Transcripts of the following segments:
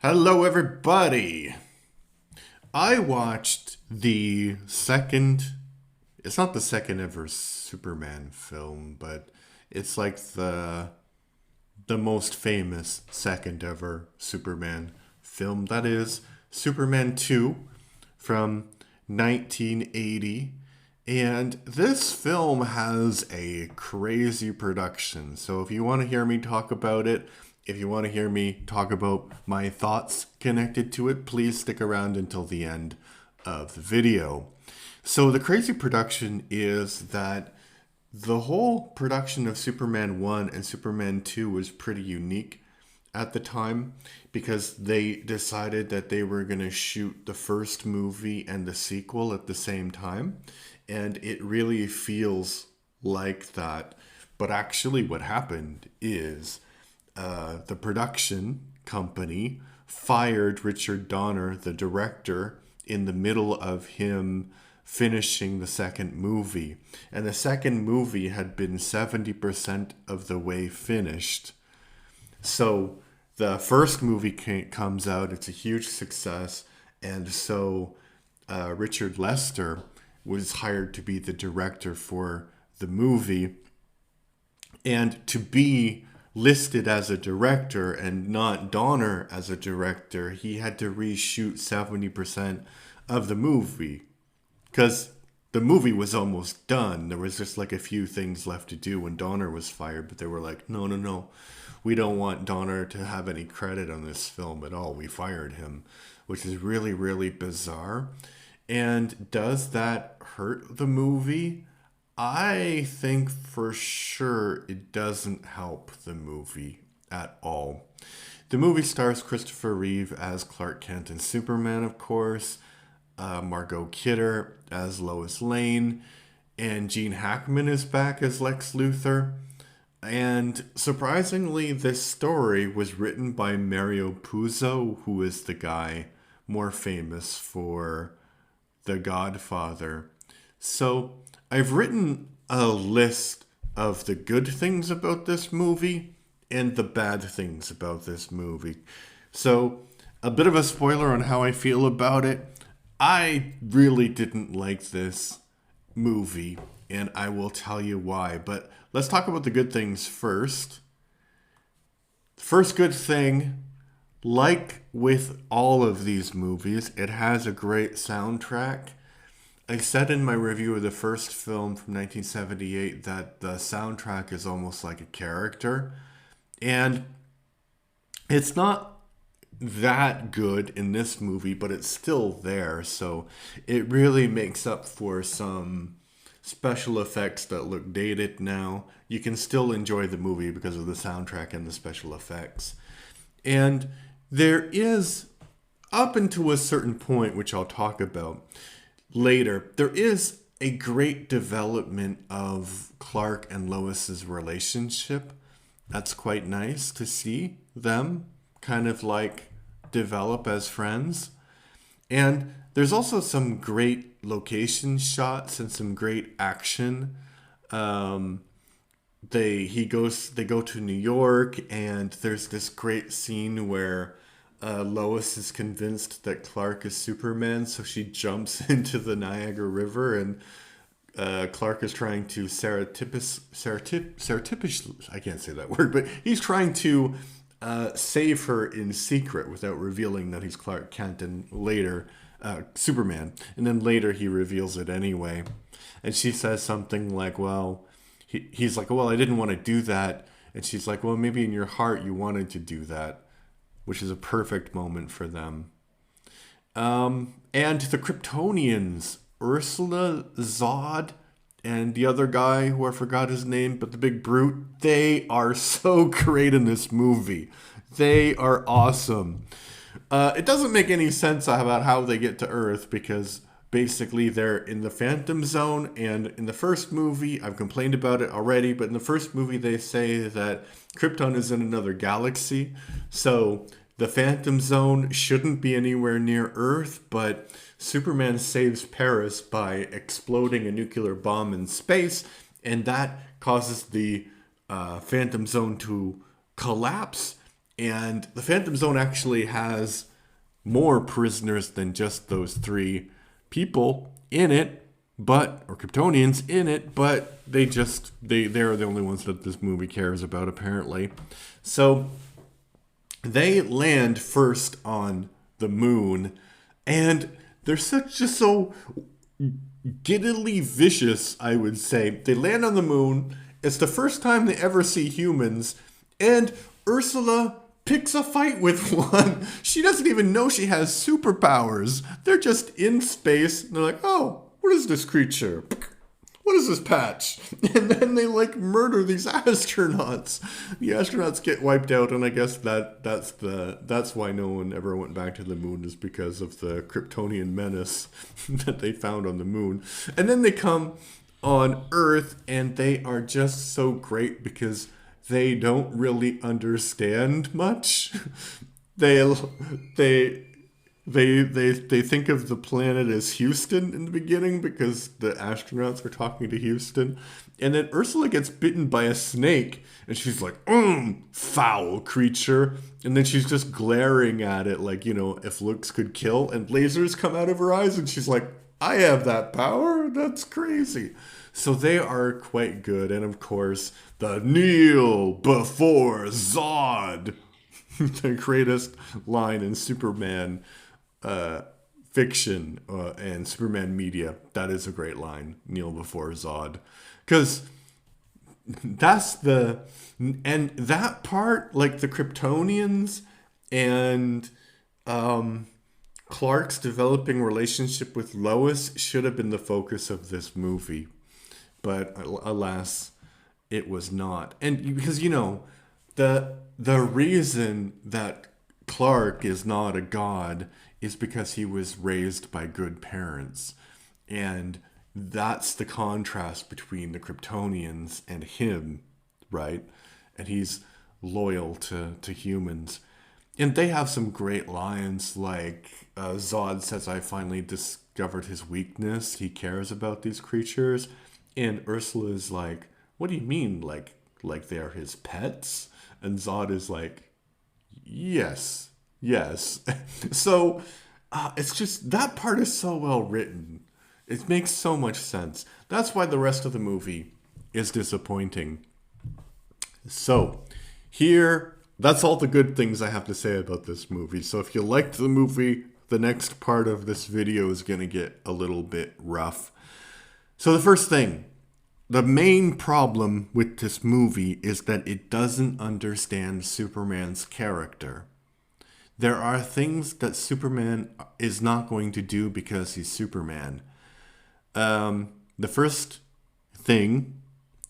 Hello, everybody. I watched the second, it's not the second ever Superman film, but it's like the most famous second ever Superman film. That is Superman 2 from 1980. And this film has a crazy production. So if you want to hear me talk about it, if you want to hear me talk about my thoughts connected to it, please stick around until the end of the video. So the crazy production is that the whole production of Superman 1 and Superman 2 was pretty unique at the time because they decided that they were going to shoot the first movie and the sequel at the same time. And it really feels like that. But actually, what happened is the production company fired Richard Donner, the director, in the middle of him finishing the second movie. And the second movie had been 70% of the way finished. So the first movie comes out, it's a huge success. And so Richard Lester was hired to be the director for the movie. And to be listed as a director and not Donner as a director, he had to reshoot 70% of the movie because the movie was almost done. There was just like a few things left to do when Donner was fired, but they were like, no, no, no. We don't want Donner to have any credit on this film at all. We fired him, which is really, really bizarre. And does that hurt the movie? I think for sure it doesn't help the movie at all. The movie stars Christopher Reeve as Clark Kent and Superman, of course, Margot Kidder as Lois Lane, and Gene Hackman is back as Lex Luthor. And surprisingly, this story was written by Mario Puzo, who is the guy more famous for The Godfather. So I've written a list of the good things about this movie and the bad things about this movie. So, a bit of a spoiler on how I feel about it. I really didn't like this movie, and I will tell you why. But let's talk about the good things first. First good thing, like with all of these movies, it has a great soundtrack. I said in my review of the first film from 1978 that the soundtrack is almost like a character. And it's not that good in this movie, but it's still there. So it really makes up for some special effects that look dated now. You can still enjoy the movie because of the soundtrack and the special effects. And there is, up until a certain point, which I'll talk about later, there is a great development of Clark and Lois's relationship. That's quite nice to see them kind of like develop as friends. And there's also some great location shots and some great action. They go to New York, and there's this great scene where Lois is convinced that Clark is Superman, so she jumps into the Niagara River, and Clark is trying to surreptitious, I can't say that word, but he's trying to save her in secret without revealing that he's Clark Kent, and later Superman, and then later he reveals it anyway. And she says something like, well, he's like, well, I didn't want to do that. And she's like, well, maybe in your heart you wanted to do that, which is a perfect moment for them. And the Kryptonians, Ursula, Zod, and the other guy who I forgot his name, but the big brute, they are so great in this movie. They are awesome. It doesn't make any sense about how they get to Earth because basically they're in the Phantom Zone, and in the first movie, I've complained about it already, but in the first movie they say that Krypton is in another galaxy. So the Phantom Zone shouldn't be anywhere near Earth, but Superman saves Paris by exploding a nuclear bomb in space, and that causes the Phantom Zone to collapse, And the Phantom Zone actually has more prisoners than just those three people in it, or Kryptonians in it, but they're the only ones that this movie cares about, apparently. So they land first on the moon, and they're just so giddily vicious, I would say. They land on the moon. It's the first time they ever see humans, and Ursula picks a fight with one. She doesn't even know she has superpowers. They're just in space, and they're like, oh, what is this creature? What is this patch? And then they like murder these astronauts. The astronauts get wiped out, and I guess that's why no one ever went back to the moon, is because of the Kryptonian menace that they found on the moon. And then they come on Earth, and they are just so great because they don't really understand much. They think of the planet as Houston in the beginning because the astronauts are talking to Houston. And then Ursula gets bitten by a snake, and she's like, foul creature. And then she's just glaring at it like, if looks could kill, and lasers come out of her eyes, and she's like, I have that power? That's crazy. So they are quite good. And of course, the kneel before Zod. The greatest line in Superman fiction and Superman media. That is a great line. Kneel before Zod. Because that's and that part, like the Kryptonians and Clark's developing relationship with Lois should have been the focus of this movie. But alas, it was not. And because, the reason that Clark is not a god is because he was raised by good parents. And that's the contrast between the Kryptonians and him, right? And he's loyal to humans. And they have some great lines like Zod says, I finally discovered his weakness. He cares about these creatures. And Ursula is like, what do you mean? Like they are his pets? And Zod is like, yes. So it's just, that part is so well written. It makes so much sense. That's why the rest of the movie is disappointing. So that's all the good things I have to say about this movie. So if you liked the movie, the next part of this video is going to get a little bit rough. So the first thing, the main problem with this movie is that it doesn't understand Superman's character. There are things that Superman is not going to do because he's Superman. The first thing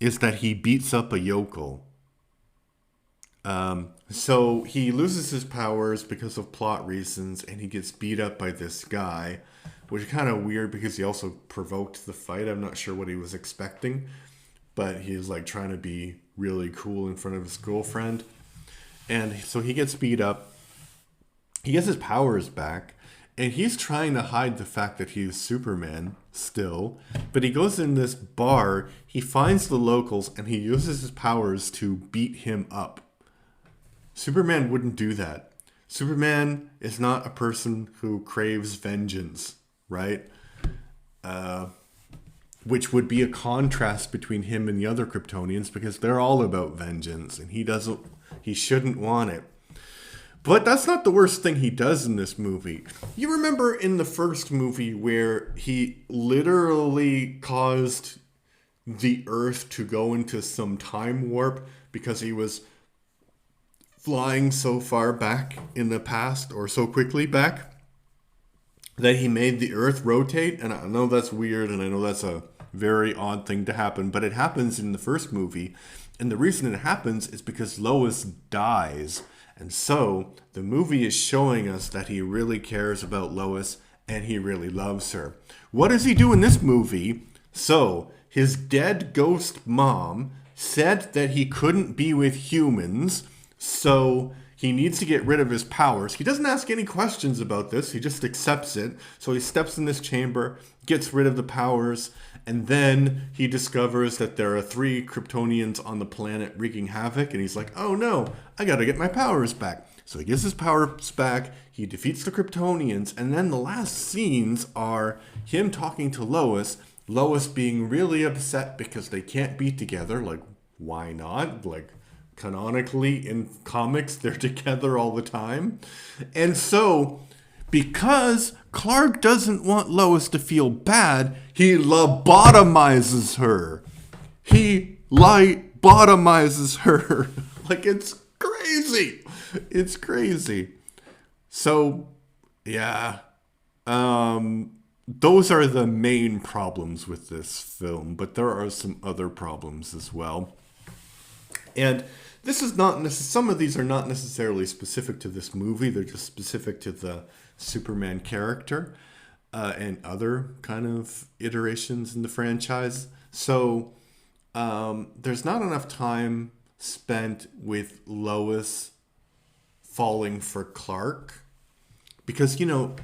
is that he beats up a yokel. So he loses his powers because of plot reasons, and he gets beat up by this guy, which is kind of weird because he also provoked the fight. I'm not sure what he was expecting, but he's like trying to be really cool in front of his girlfriend. And so he gets beat up. He gets his powers back, and he's trying to hide the fact that he's Superman still. But he goes in this bar, he finds the locals, and he uses his powers to beat him up. Superman wouldn't do that. Superman is not a person who craves vengeance, right? Which would be a contrast between him and the other Kryptonians, because they're all about vengeance, and he shouldn't want it. But that's not the worst thing he does in this movie. You remember in the first movie where he literally caused the Earth to go into some time warp because he was flying so far back in the past, or so quickly back, that he made the Earth rotate? And I know that's weird, and I know that's a very odd thing to happen, but it happens in the first movie. And the reason it happens is because Lois dies. And so the movie is showing us that he really cares about Lois and he really loves her. What does he do in this movie? So his dead ghost mom said that he couldn't be with humans, so He needs to get rid of his powers. He doesn't ask any questions about this. He just accepts it. So he steps in this chamber, gets rid of the powers, and then he discovers that there are 3 Kryptonians on the planet wreaking havoc, and he's like, oh no, I gotta get my powers back. So he gets his powers back, he defeats the Kryptonians, and then the last scenes are him talking to Lois, Lois being really upset because they can't be together. Like, why not? Like, canonically in comics, they're together all the time. And so, because Clark doesn't want Lois to feel bad, he lobotomizes her. He lobotomizes her. Like, it's crazy. It's crazy. So, yeah. Those are the main problems with this film, but there are some other problems as well. And this is not some of these are not necessarily specific to this movie. They're just specific to the Superman character and other kind of iterations in the franchise. So there's not enough time spent with Lois falling for Clark because, you know,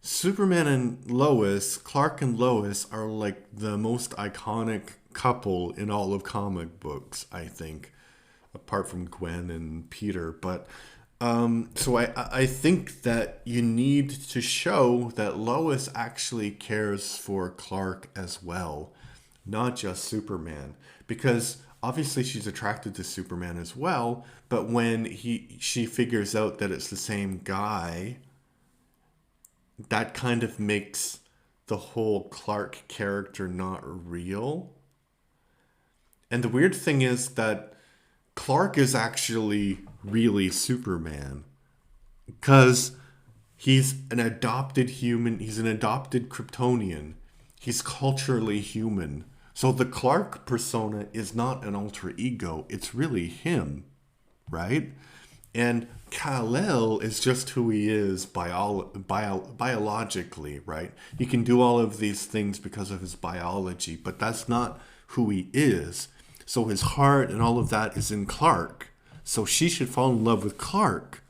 Superman and Lois, Clark and Lois are like the most iconic couple in all of comic books, I think, apart from Gwen and Peter. But so I think that you need to show that Lois actually cares for Clark as well, not just Superman, because obviously she's attracted to Superman as well. But when she figures out that it's the same guy, that kind of makes the whole Clark character not real. And the weird thing is that Clark is actually really Superman, because he's an adopted human. He's an adopted Kryptonian. He's culturally human. So the Clark persona is not an alter ego. It's really him, right? And Kal-El is just who he is biologically, right? He can do all of these things because of his biology, but that's not who he is. So his heart and all of that is in Clark. So she should fall in love with Clark.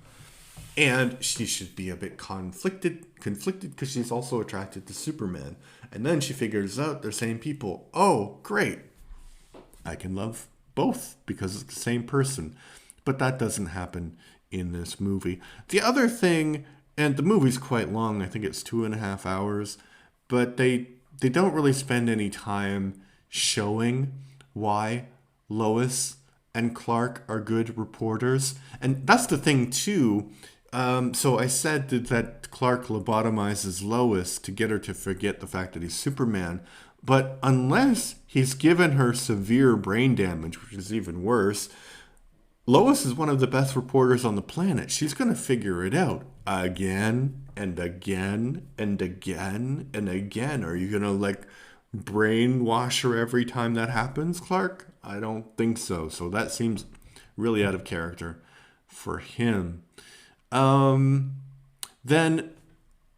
And she should be a bit conflicted because she's also attracted to Superman. And then she figures out they're same people. Oh, great. I can love both because it's the same person. But that doesn't happen in this movie. The other thing, and the movie's quite long, I think it's 2.5 hours, but they don't really spend any time showing why Lois and Clark are good reporters. And that's the thing too. So I said that Clark lobotomizes Lois to get her to forget the fact that he's Superman. But unless he's given her severe brain damage, which is even worse, Lois is one of the best reporters on the planet. She's going to figure it out again and again and again and again. Are you going to like brainwash her every time that happens, Clark? I don't think so. So that seems really out of character for him. Then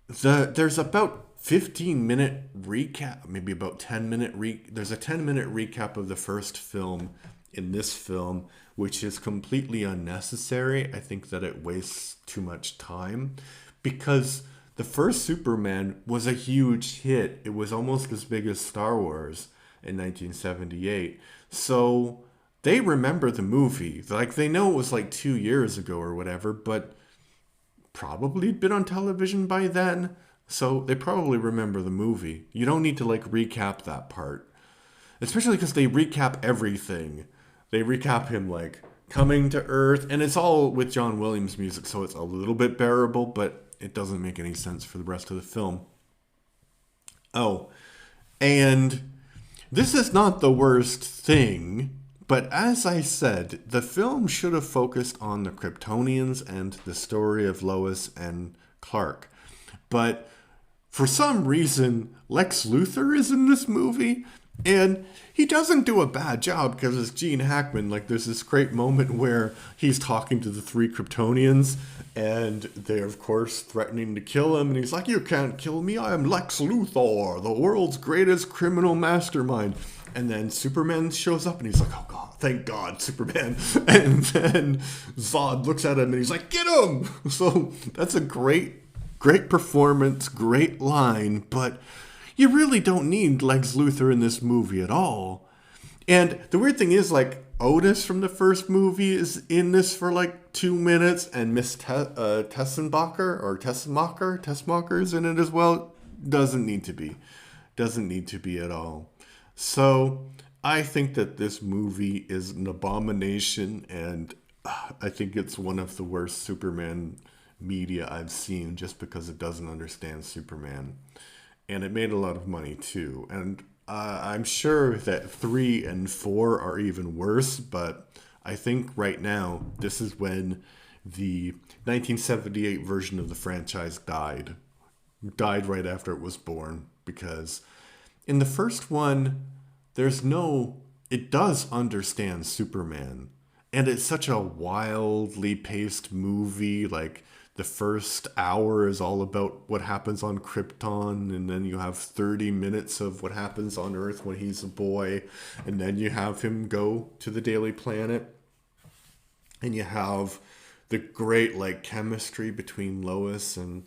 there's about 15-minute recap, maybe about 10-minute there's a 10-minute recap of the first film in this film, which is completely unnecessary. I think that it wastes too much time because the first Superman was a huge hit. It was almost as big as Star Wars in 1978. So they remember the movie. Like, they know it was like 2 years ago or whatever, but probably been on television by then. So they probably remember the movie. You don't need to like recap that part. Especially because they recap everything. They recap him like coming to Earth, and it's all with John Williams music, so it's a little bit bearable, but it doesn't make any sense for the rest of the film. Oh, and this is not the worst thing, but as I said, the film should have focused on the Kryptonians and the story of Lois and Clark. But for some reason, Lex Luthor is in this movie, And he doesn't do a bad job because it's Gene Hackman. Like, there's this great moment where he's talking to the three Kryptonians, and they're, of course, threatening to kill him. And he's like, "You can't kill me. I am Lex Luthor, the world's greatest criminal mastermind." And then Superman shows up, and he's like, "Oh, God, thank God, Superman." And then Zod looks at him, and he's like, "Get him!" So that's a great performance, great line, but you really don't need Lex Luthor in this movie at all. And the weird thing is, like, Otis from the first movie is in this for like 2 minutes, and Miss Tessmacher is in it as well. Doesn't need to be. Doesn't need to be at all. So I think that this movie is an abomination, and I think it's one of the worst Superman media I've seen just because it doesn't understand Superman. And it made a lot of money too. And I'm sure that 3 and 4 are even worse, but I think right now this is when the 1978 version of the franchise died. Died right after it was born, because in the first one, it does understand Superman. And it's such a wildly paced movie. Like, the first hour is all about what happens on Krypton, and then you have 30 minutes of what happens on Earth when he's a boy, and then you have him go to the Daily Planet, and you have the great, like, chemistry between Lois and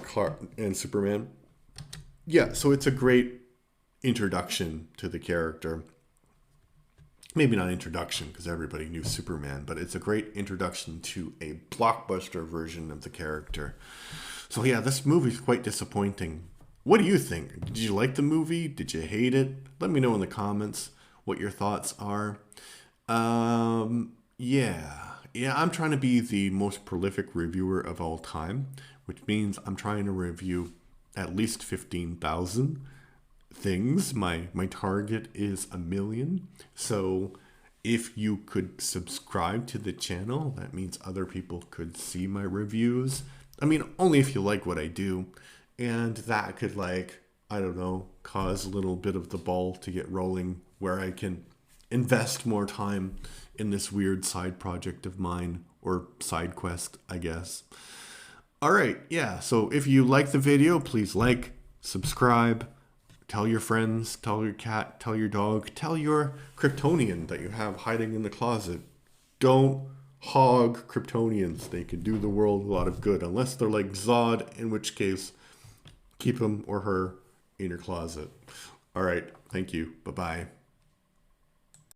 Clark and Superman. Yeah, so it's a great introduction to the character. Maybe not introduction, because everybody knew Superman, but it's a great introduction to a blockbuster version of the character. So yeah, this movie's quite disappointing. What do you think? Did you like the movie? Did you hate it? Let me know in the comments what your thoughts are. Yeah, I'm trying to be the most prolific reviewer of all time, which means I'm trying to review at least 15,000 things. My target is 1,000,000. So if you could subscribe to the channel, that means other people could see my reviews. I mean, only if you like what I do. And that could, like, I don't know, cause a little bit of the ball to get rolling, where I can invest more time in this weird side project of mine, or side quest, I guess. All right, yeah, so if you like the video, please like, subscribe, tell your friends, tell your cat, tell your dog, tell your Kryptonian that you have hiding in the closet. Don't hog Kryptonians. They can do the world a lot of good, unless they're like Zod, in which case, keep him or her in your closet. All right, thank you. Bye-bye.